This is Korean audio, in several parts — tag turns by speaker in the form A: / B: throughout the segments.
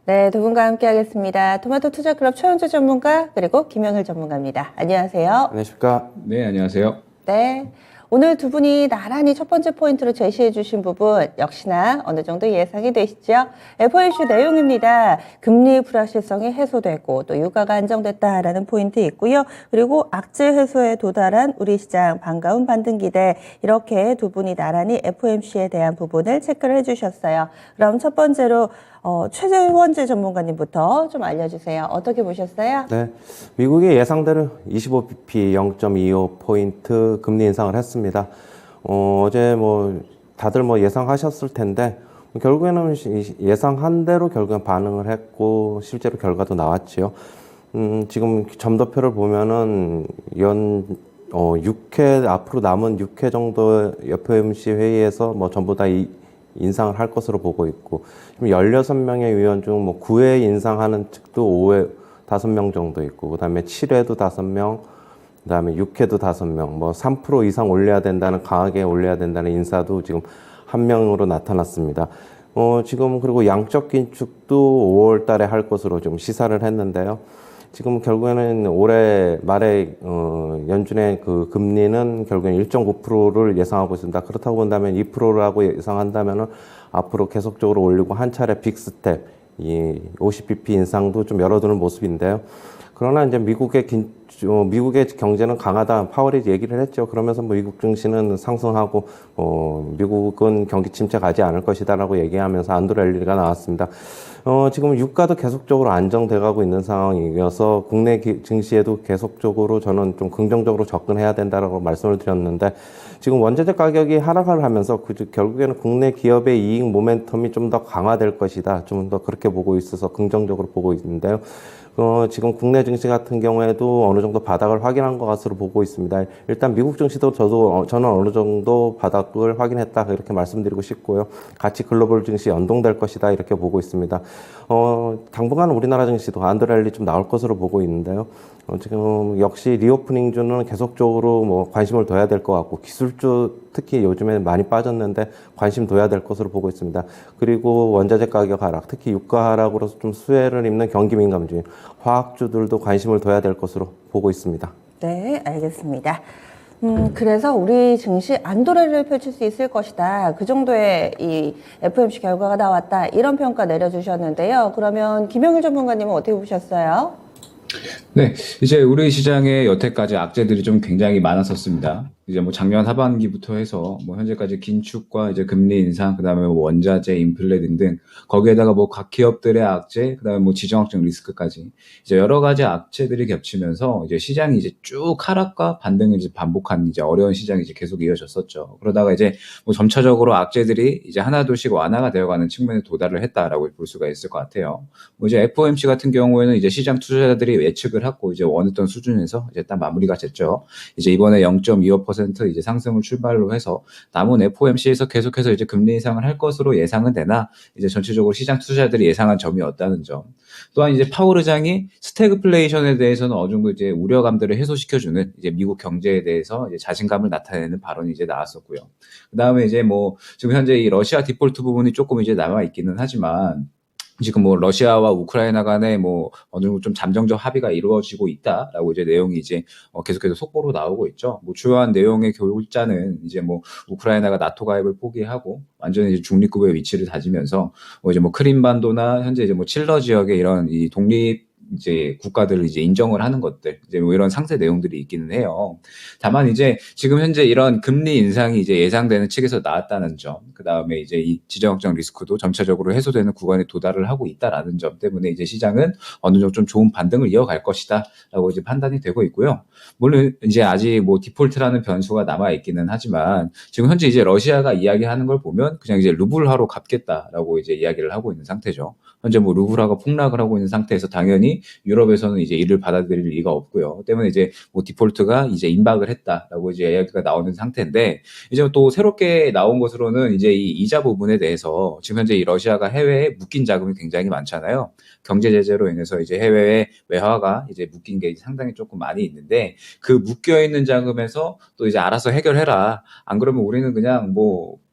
A: 네, 두 분과 함께 하겠습니다. 토마토 투자클럽 최원주 전문가 그리고 김영일 전문가입니다. 안녕하세요.
B: 안녕하십니까?
C: 네, 안녕하세요.
A: 네, 오늘 두 분이 나란히 첫 번째 포인트로 제시해 주신 부분 역시나 어느 정도 예상이 되시죠? FOMC 내용입니다. 금리 불확실성이 해소되고 또 유가가 안정됐다라는 포인트 있고요. 그리고 악재 해소에 도달한 우리 시장 반가운 반등 기대, 이렇게 두 분이 나란히 FOMC에 대한 부분을 체크를 해주셨어요. 그럼 첫 번째로 최원재 전문가님부터 좀 알려주세요. 어떻게 보셨어요?
B: 네, 미국이 예상대로 25bp 0.25포인트 금리 인상을 했습니다. 어제 다들 예상하셨을 텐데 결국에는 예상한 대로 결국엔 반응을 했고 실제로 결과도 나왔지요. 지금 점도표를 보면은 6회 앞으로 남은 6회 정도 FOMC 회의에서 전부 다 인상을 할 것으로 보고 있고, 지금 16명의 위원 중 9회 인상하는 측도 5회 5명 정도 있고, 그 다음에 7회도 5명, 그 다음에 6회도 5명, 3% 이상 올려야 된다는, 강하게 올려야 된다는 인사도 지금 1명으로 나타났습니다. 지금 그리고 양적 긴축도 5월 달에 할 것으로 좀 시사를 했는데요. 지금 결국에는 올해 말에 연준의 그 금리는 결국엔 1.9%를 예상하고 있습니다. 그렇다고 본다면 2%라고 예상한다면 앞으로 계속적으로 올리고 한 차례 빅스텝, 이 50bp 인상도 좀 열어두는 모습인데요. 그러나 이제 미국의 경제는 강하다, 파월이 얘기를 했죠. 그러면서 미국 증시는 상승하고 미국은 경기 침체가지 않을 것이다라고 얘기하면서 안도랠리가 나왔습니다. 지금 유가도 계속적으로 안정돼가고 있는 상황이어서 국내 증시에도 계속적으로 저는 좀 긍정적으로 접근해야 된다라고 말씀을 드렸는데, 지금 원자재 가격이 하락을 하면서 결국에는 국내 기업의 이익 모멘텀이 좀 더 강화될 것이다, 좀 더 그렇게 보고 있어서 긍정적으로 보고 있는데요. 지금 국내 증시 같은 경우에도 어느 정도 바닥을 확인한 것으로 보고 있습니다. 일단 미국 증시도 저는 어느 정도 바닥을 확인했다, 이렇게 말씀드리고 싶고요. 같이 글로벌 증시 연동될 것이다, 이렇게 보고 있습니다. 당분간 우리나라 증시도 안드랠리 좀 나올 것으로 보고 있는데요. 지금 역시 리오프닝주는 계속적으로 관심을 둬야 될 것 같고, 기술주 특히 요즘에 많이 빠졌는데 관심 둬야 될 것으로 보고 있습니다. 그리고 원자재 가격 하락, 특히 유가 하락으로서 좀 수혜를 입는 경기 민감주인 화학주들도 관심을 둬야 될 것으로 보고 있습니다.
A: 네, 알겠습니다. 그래서 우리 증시 안도래를 펼칠 수 있을 것이다, 그 정도의 이 FOMC 결과가 나왔다, 이런 평가 내려주셨는데요. 그러면 김영일 전문가님은 어떻게 보셨어요?
C: 네, 이제 우리 시장에 여태까지 악재들이 좀 굉장히 많았었습니다. 이제 작년 하반기부터 해서 현재까지 긴축과 이제 금리 인상, 그다음에 원자재, 인플레 등등, 거기에다가 각 기업들의 악재, 그다음에 지정학적 리스크까지 이제 여러 가지 악재들이 겹치면서 이제 시장이 이제 쭉 하락과 반등을 이제 반복한 이제 어려운 시장이 이제 계속 이어졌었죠. 그러다가 이제 점차적으로 악재들이 이제 하나둘씩 완화가 되어가는 측면에 도달을 했다라고 볼 수가 있을 것 같아요. 이제 FOMC 같은 경우에는 이제 시장 투자자들이 예측을 하고 이제 원했던 수준에서 이제 딱 마무리가 됐죠. 이제 이번에 0.25% 이제 상승을 출발로 해서 남은 FOMC에서 계속해서 이제 금리 인상을 할 것으로 예상은 되나, 이제 전체적으로 시장 투자자들이 예상한 점이었다는 점. 또한 이제 파월 의장이 스태그플레이션에 대해서는 어느 정도 이제 우려감들을 해소시켜주는 이제 미국 경제에 대해서 이제 자신감을 나타내는 발언이 이제 나왔었고요. 그 다음에 이제 지금 현재 이 러시아 디폴트 부분이 조금 이제 남아 있기는 하지만, 지금 러시아와 우크라이나 간에 어느 정도 좀 잠정적 합의가 이루어지고 있다라고 이제 내용이 이제 계속해서 속보로 나오고 있죠. 주요한 내용의 교훈자는 이제 우크라이나가 나토 가입을 포기하고 완전히 이제 중립국의 위치를 다지면서 이제 크림반도나 현재 이제 칠러 지역의 이런 이 독립 이제 국가들을 이제 인정을 하는 것들, 이제 이런 상세 내용들이 있기는 해요. 다만 이제 지금 현재 이런 금리 인상이 이제 예상되는 측에서 나왔다는 점, 그 다음에 이제 이 지정학적 리스크도 점차적으로 해소되는 구간에 도달을 하고 있다라는 점 때문에 이제 시장은 어느 정도 좀 좋은 반등을 이어갈 것이다라고 이제 판단이 되고 있고요. 물론 이제 아직 디폴트라는 변수가 남아 있기는 하지만, 지금 현재 이제 러시아가 이야기하는 걸 보면 그냥 이제 루블화로 갚겠다라고 이제 이야기를 하고 있는 상태죠. 현재 루블화가 폭락을 하고 있는 상태에서 당연히 유럽에서는 이제 이를 받아들일 리가 없고요. 때문에 이제 디폴트가 이제 임박을 했다라고 이제 이야기가 나오는 상태인데, 이제 또 새롭게 나온 것으로는 이제 이 이자 부분에 대해서 지금 현재 이 러시아가 해외에 묶인 자금이 굉장히 많잖아요. 경제 제재로 인해서 이제 해외에 외화가 이제 묶인 게 상당히 조금 많이 있는데, 그 묶여 있는 자금에서 또 이제 알아서 해결해라, 안 그러면 우리는 그냥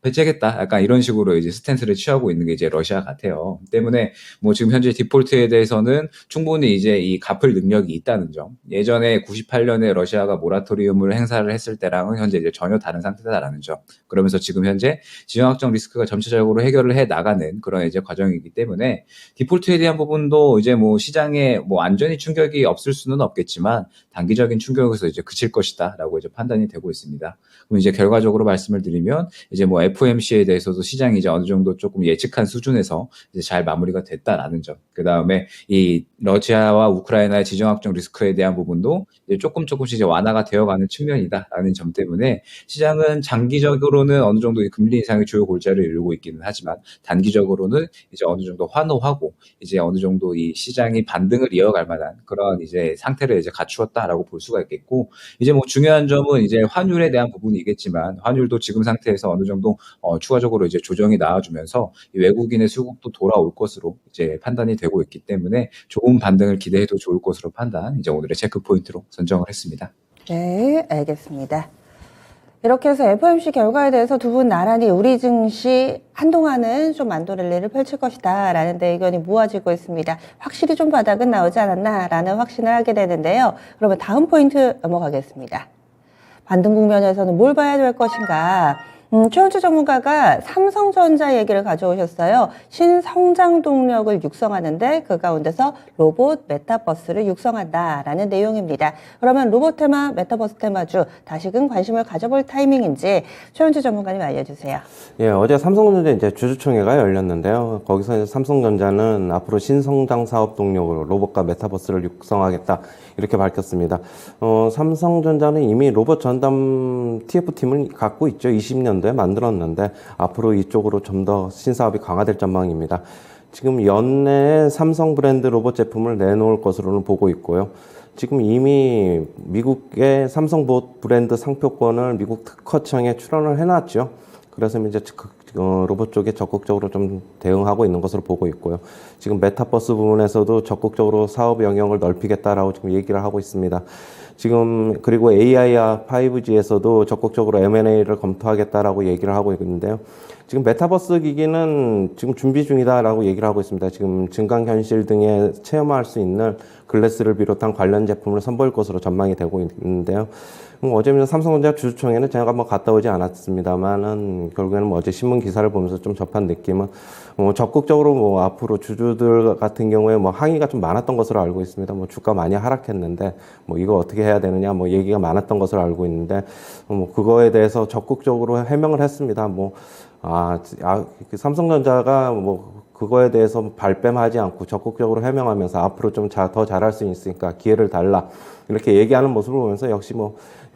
C: 배째겠다. 약간 이런 식으로 이제 스탠스를 취하고 있는 게 이제 러시아 같아요. 때문에 뭐 지금 현재 디폴트에 대해서는 충분히 이제 이 갚을 능력이 있다는 점. 예전에 98년에 러시아가 모라토리움을 행사를 했을 때랑은 현재 이제 전혀 다른 상태다라는 점. 그러면서 지금 현재 지정학적 리스크가 전체적으로 해결을 해 나가는 그런 이제 과정이기 때문에 디폴트에 대한 부분도 이제 뭐 시장에 뭐 완전히 충격이 없을 수는 없겠지만 단기적인 충격에서 이제 그칠 것이다라고 이제 판단이 되고 있습니다. 그럼 이제 결과적으로 말씀을 드리면 이제 뭐 FOMC에 대해서도 시장이 이제 어느 정도 조금 예측한 수준에서 이제 잘 마무리가 됐다라는 점. 그 다음에 이 러시아와 우크라이나의 지정학적 리스크에 대한 부분도 이제 조금씩 이제 완화가 되어가는 측면이다라는 점 때문에 시장은 장기적으로는 어느 정도 이 금리 인상의 주요 골자를 이루고 있기는 하지만 단기적으로는 이제 어느 정도 환호하고 이제 어느 정도 이 시장이 반등을 이어갈 만한 그런 이제 상태를 이제 갖추었다라고 볼 수가 있겠고 이제 뭐 중요한 점은 이제 환율에 대한 부분이겠지만 환율도 지금 상태에서 어느 정도 추가적으로 이제 조정이 나와주면서 이 외국인의 수급도 돌아올 것으로 이제 판단이 되고 있기 때문에 좋은 반등을 기대해도 좋을 것으로 판단 이제 오늘의 체크 포인트로 선정을 했습니다.
A: 네, 알겠습니다. 이렇게 해서 FOMC 결과에 대해서 두 분 나란히 우리 증시 한동안은 좀 만도 랠리를 펼칠 것이다 라는 데 의견이 모아지고 있습니다. 확실히 좀 바닥은 나오지 않았나 라는 확신을 하게 되는데요. 그러면 다음 포인트 넘어가겠습니다. 반등 국면에서는 뭘 봐야 될 것인가? 최원주 전문가가 삼성전자 얘기를 가져오셨어요. 신성장 동력을 육성하는데 그 가운데서 로봇 메타버스를 육성한다라는 내용입니다. 그러면 로봇 테마, 메타버스 테마주 다시금 관심을 가져볼 타이밍인지 최원주 전문가님 알려주세요.
B: 예, 어제 삼성전자 이제 주주총회가 열렸는데요. 거기서 이제 삼성전자는 앞으로 신성장 사업 동력으로 로봇과 메타버스를 육성하겠다 이렇게 밝혔습니다. 삼성전자는 이미 로봇 전담 TF팀을 갖고 있죠. 20년도에 만들었는데 앞으로 이쪽으로 좀 더 신사업이 강화될 전망입니다. 지금 연내에 삼성 브랜드 로봇 제품을 내놓을 것으로는 보고 있고요. 지금 이미 미국의 삼성 브랜드 상표권을 미국 특허청에 출원을 해놨죠. 그래서 이제 로봇 쪽에 적극적으로 좀 대응하고 있는 것으로 보고 있고요. 지금 메타버스 부분에서도 적극적으로 사업 영역을 넓히겠다라고 지금 얘기를 하고 있습니다. 지금 그리고 AI와 5G에서도 적극적으로 M&A를 검토하겠다라고 얘기를 하고 있는데요. 지금 메타버스 기기는 지금 준비 중이다라고 얘기를 하고 있습니다. 지금 증강현실 등에 체험할 수 있는 글래스를 비롯한 관련 제품을 선보일 것으로 전망이 되고 있는데요. 어제 삼성전자 주주총회는 제가 한번 갔다 오지 않았습니다만은 결국에는 어제 신문 기사를 보면서 좀 접한 느낌은 적극적으로 앞으로 주주들 같은 경우에 항의가 좀 많았던 것으로 알고 있습니다. 주가 많이 하락했는데 이거 어떻게 해야 되느냐 얘기가 많았던 것으로 알고 있는데 그거에 대해서 적극적으로 해명을 했습니다. 그 삼성전자가 그거에 대해서 발뺌하지 않고 적극적으로 해명하면서 앞으로 좀 더 잘할 수 있으니까 기회를 달라 이렇게 얘기하는 모습을 보면서 역시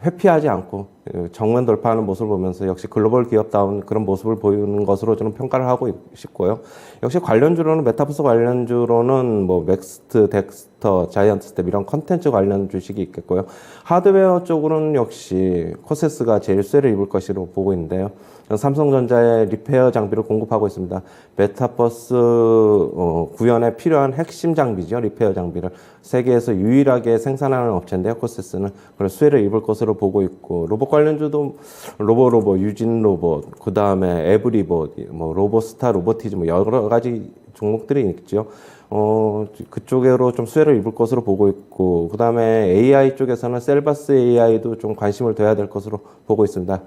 B: 회피하지 않고 정면 돌파하는 모습을 보면서 역시 글로벌 기업다운 그런 모습을 보이는 것으로 저는 평가를 하고 싶고요. 역시 관련주로는 메타버스 관련주로는 맥스트, 덱스터, 자이언트 스텝 이런 컨텐츠 관련 주식이 있겠고요. 하드웨어 쪽으로는 역시 코세스가 제일 쇠를 입을 것으로 보고 있는데요. 삼성전자의 리페어 장비를 공급하고 있습니다. 메타버스 구현에 필요한 핵심 장비죠. 리페어 장비를 세계에서 유일하게 생산하는 업체인데요. 코세스는 그런 수혜를 입을 것으로 보고 있고 로봇 관련주도 로봇, 유진 로봇, 그 다음에 에브리봇, 로보스타, 로보티즘 여러 가지 종목들이 있죠. 그쪽으로 좀 수혜를 입을 것으로 보고 있고 그 다음에 AI 쪽에서는 셀바스 AI도 좀 관심을 둬야 될 것으로 보고 있습니다.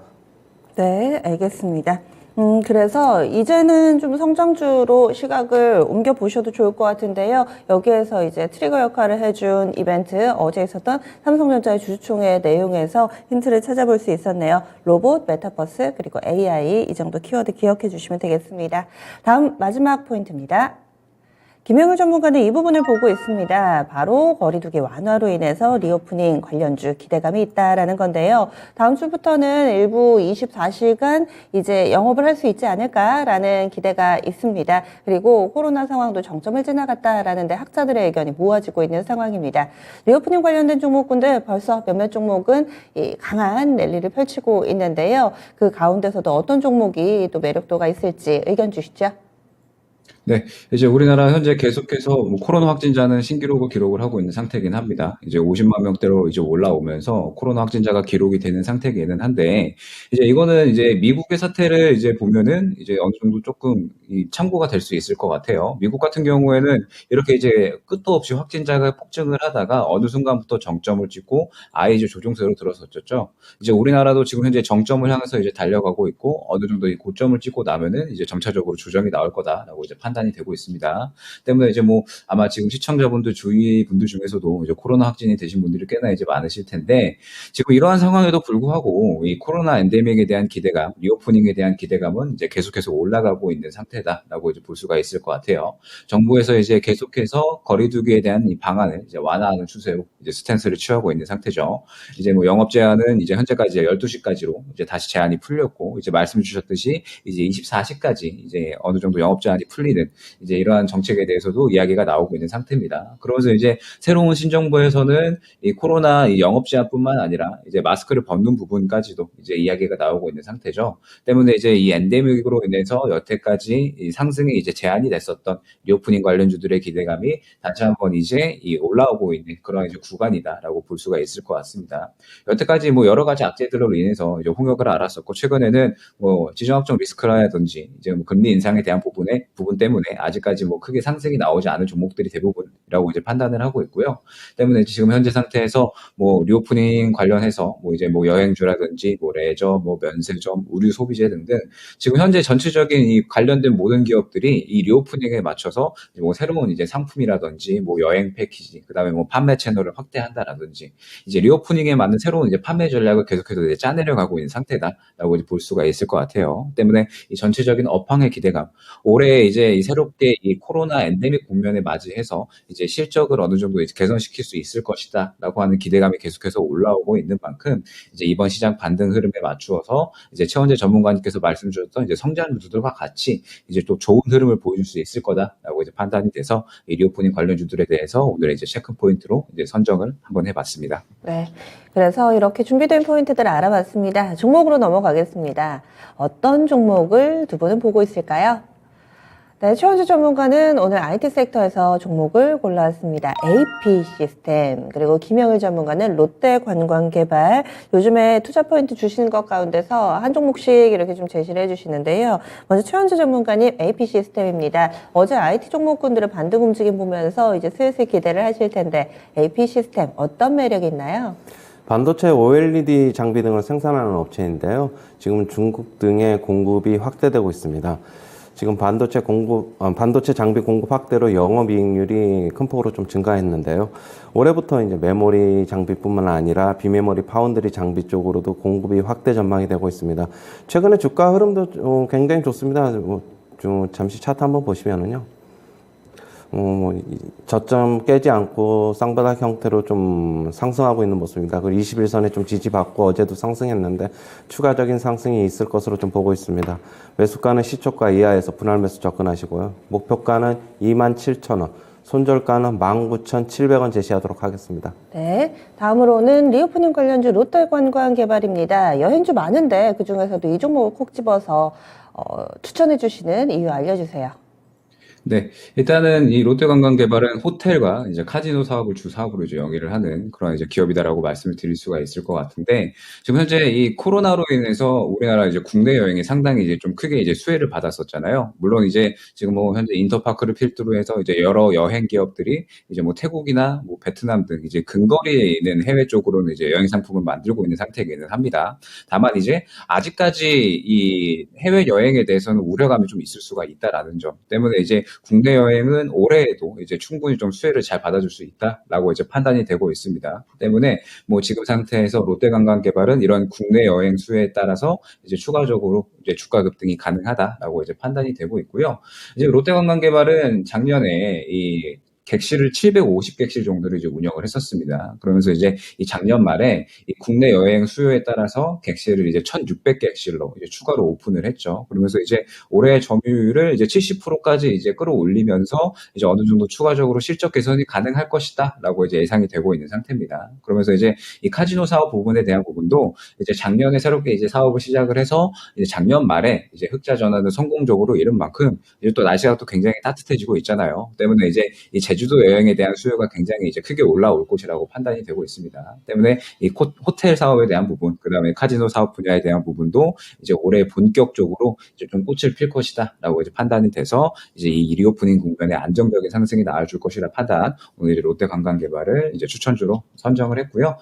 A: 네, 알겠습니다. 그래서 이제는 좀 성장주로 시각을 옮겨 보셔도 좋을 것 같은데요. 여기에서 이제 트리거 역할을 해준 이벤트, 어제 있었던 삼성전자의 주주총회 내용에서 힌트를 찾아볼 수 있었네요. 로봇, 메타버스, 그리고 AI 이 정도 키워드 기억해 주시면 되겠습니다. 다음 마지막 포인트입니다. 김영일 전문가는 이 부분을 보고 있습니다. 바로 거리두기 완화로 인해서 리오프닝 관련주 기대감이 있다라는 건데요. 다음 주부터는 일부 24시간 이제 영업을 할 수 있지 않을까라는 기대가 있습니다. 그리고 코로나 상황도 정점을 지나갔다라는데 학자들의 의견이 모아지고 있는 상황입니다. 리오프닝 관련된 종목군들 벌써 몇몇 종목은 강한 랠리를 펼치고 있는데요. 그 가운데서도 어떤 종목이 또 매력도가 있을지 의견 주시죠.
C: 네, 이제 우리나라 현재 계속해서 뭐 코로나 확진자는 신기록을 기록을 하고 있는 상태긴 합니다. 이제 50만 명대로 이제 올라오면서 코로나 확진자가 기록이 되는 상태기는 한데, 이제 이거는 이제 미국의 사태를 이제 보면은 이제 어느 정도 조금 이 참고가 될 수 있을 것 같아요. 미국 같은 경우에는 이렇게 이제 끝도 없이 확진자가 폭증을 하다가 어느 순간부터 정점을 찍고 아예 이제 조종세로 들어섰죠. 이제 우리나라도 지금 현재 정점을 향해서 이제 달려가고 있고 어느 정도 이 고점을 찍고 나면은 이제 점차적으로 조정이 나올 거다라고 이제 판단이 되고 있습니다. 때문에 이제 뭐 아마 지금 시청자분들 주위 분들 중에서도 이제 코로나 확진이 되신 분들이 꽤나 이제 많으실 텐데 지금 이러한 상황에도 불구하고 이 코로나 엔데믹에 대한 기대감, 리오프닝에 대한 기대감은 이제 계속해서 올라가고 있는 상태다라고 이제 볼 수가 있을 것 같아요. 정부에서 이제 계속해서 거리두기에 대한 이 방안을 이제 완화하는 추세로 이제 스탠스를 취하고 있는 상태죠. 이제 뭐 영업 제한은 이제 현재까지 12시까지로 이제 다시 제한이 풀렸고 이제 말씀 주셨듯이 이제 24시까지 이제 어느 정도 영업 제한이 풀리는 이제 이러한 정책에 대해서도 이야기가 나오고 있는 상태입니다. 그러면서 이제 새로운 신정부에서는 이 코로나 이 영업 제한뿐만 아니라 이제 마스크를 벗는 부분까지도 이제 이야기가 나오고 있는 상태죠. 때문에 이제 이 엔데믹으로 인해서 여태까지 이 상승에 이제 제한이 됐었던 리오프닝 관련주들의 기대감이 다시 한번 이제 이 올라오고 있는 그런 이제 구간이다라고 볼 수가 있을 것 같습니다. 여태까지 뭐 여러 가지 악재들로 인해서 이제 홍역을 알았었고 최근에는 뭐 지정학적 리스크라든지 이제 뭐 금리 인상에 대한 부분 때문에 아직까지 뭐 크게 상승이 나오지 않은 종목들이 대부분이라고 이제 판단을 하고 있고요. 때문에 지금 현재 상태에서 뭐 리오프닝 관련해서 뭐 이제 뭐 여행주라든지 뭐 레저, 뭐 면세점, 의류 소비재 등등 지금 현재 전체적인 이 관련된 모든 기업들이 이 리오프닝에 맞춰서 뭐 새로운 이제 상품이라든지 뭐 여행 패키지, 그다음에 뭐 판매 채널을 확대한다라든지 이제 리오프닝에 맞는 새로운 이제 판매 전략을 계속해서 이제 짜내려 가고 있는 상태다라고 이제 볼 수가 있을 것 같아요. 때문에 이 전체적인 업황의 기대감, 올해 이제 이 새롭게 이 코로나 엔데믹 국면에 맞이해서 이제 실적을 어느 정도 이제 개선시킬 수 있을 것이다라고 하는 기대감이 계속해서 올라오고 있는 만큼 이제 이번 시장 반등 흐름에 맞추어서 이제 최원재 전문가님께서 말씀 주셨던 이제 성장주들과 같이 이제 또 좋은 흐름을 보여줄 수 있을 거다라고 이제 판단이 돼서 이 리오프닝 관련주들에 대해서 오늘의 이제 체크 포인트로 이제 선정을 한번 해봤습니다.
A: 네. 그래서 이렇게 준비된 포인트들을 알아봤습니다. 종목으로 넘어가겠습니다. 어떤 종목을 두 분은 보고 있을까요? 네, 최원주 전문가는 오늘 IT 섹터에서 종목을 골라왔습니다. AP 시스템, 그리고 김영일 전문가는 롯데관광개발, 요즘에 투자 포인트 주시는 것 가운데서 한 종목씩 이렇게 좀 제시를 해주시는데요. 먼저 최원주 전문가님, AP 시스템입니다. 어제 IT 종목군들의 반등 움직임 보면서 이제 슬슬 기대를 하실 텐데, AP 시스템 어떤 매력이 있나요?
B: 반도체 OLED 장비 등을 생산하는 업체인데요. 지금 중국 등의 공급이 확대되고 있습니다. 지금 반도체 장비 공급 확대로 영업이익률이 큰 폭으로 좀 증가했는데요. 올해부터 이제 메모리 장비뿐만 아니라 비메모리 파운드리 장비 쪽으로도 공급이 확대 전망이 되고 있습니다. 최근에 주가 흐름도 굉장히 좋습니다. 좀 잠시 차트 한번 보시면은요. 저점 깨지 않고 쌍바닥 형태로 좀 상승하고 있는 모습입니다. 그리고 21선에 좀 지지받고 어제도 상승했는데 추가적인 상승이 있을 것으로 좀 보고 있습니다. 매수가는 시초가 이하에서 분할 매수 접근하시고요. 목표가는 27,000원, 손절가는 19,700원 제시하도록 하겠습니다.
A: 네. 다음으로는 리오프닝 관련주 롯데관광개발입니다. 여행주 많은데 그중에서도 이 종목을 콕 집어서 추천해 주시는 이유 알려주세요.
C: 네, 일단은 이 롯데관광개발은 호텔과 이제 카지노 사업을 주 사업으로 이제 영위를 하는 그런 이제 기업이다라고 말씀을 드릴 수가 있을 것 같은데, 지금 현재 이 코로나로 인해서 우리나라 이제 국내 여행이 상당히 이제 좀 크게 이제 수혜를 받았었잖아요. 물론 이제 지금 뭐 현재 인터파크를 필두로 해서 이제 여러 여행 기업들이 이제 뭐 태국이나 뭐 베트남 등 이제 근거리에 있는 해외 쪽으로는 이제 여행 상품을 만들고 있는 상태이기는 합니다. 다만 이제 아직까지 이 해외 여행에 대해서는 우려감이 좀 있을 수가 있다라는 점 때문에 이제 국내 여행은 올해에도 이제 충분히 좀 수혜를 잘 받아줄 수 있다라고 이제 판단이 되고 있습니다. 때문에 뭐 지금 상태에서 롯데관광개발은 이런 국내 여행 수혜에 따라서 이제 추가적으로 이제 주가 급등이 가능하다라고 이제 판단이 되고 있고요. 이제 롯데관광개발은 작년에 이 객실을 750객실 정도를 이제 운영을 했었습니다. 그러면서 이제 이 작년 말에 이 국내 여행 수요에 따라서 객실을 이제 1,600객실로 이제 추가로 오픈을 했죠. 그러면서 이제 올해 점유율을 이제 70%까지 이제 끌어올리면서 이제 어느 정도 추가적으로 실적 개선이 가능할 것이다라고 이제 예상이 되고 있는 상태입니다. 그러면서 이제 이 카지노 사업 부분에 대한 부분도 이제 작년에 새롭게 이제 사업을 시작을 해서 이제 작년 말에 이제 흑자 전환을 성공적으로 이룬 만큼 이제 또 날씨가 또 굉장히 따뜻해지고 있잖아요. 때문에 이제 이 제주도 여행에 대한 수요가 굉장히 이제 크게 올라올 것이라고 판단이 되고 있습니다. 때문에 이 호텔 사업에 대한 부분, 그다음에 카지노 사업 분야에 대한 부분도 이제 올해 본격적으로 이제 좀 꽃을 필 것이다라고 이제 판단이 돼서 이제 이 리오프닝 국면에 안정적인 상승이 나와줄 것이라 판단. 오늘 이제 롯데관광개발을 이제 추천주로 선정을 했고요.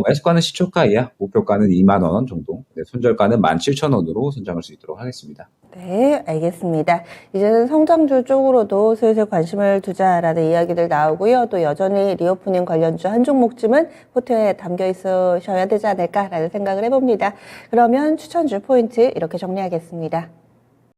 C: 매수가는 시초가 이하, 목표가는 2만 원 정도, 네, 손절가는 17,000원으로 선정할 수 있도록 하겠습니다.
A: 네, 알겠습니다. 이제는 성장주 쪽으로도 슬슬 관심을 두자라는 이야기들 나오고요. 또 여전히 리오프닝 관련주 한 종목쯤은 포트에 담겨 있으셔야 되지 않을까라는 생각을 해봅니다. 그러면 추천주 포인트 이렇게 정리하겠습니다.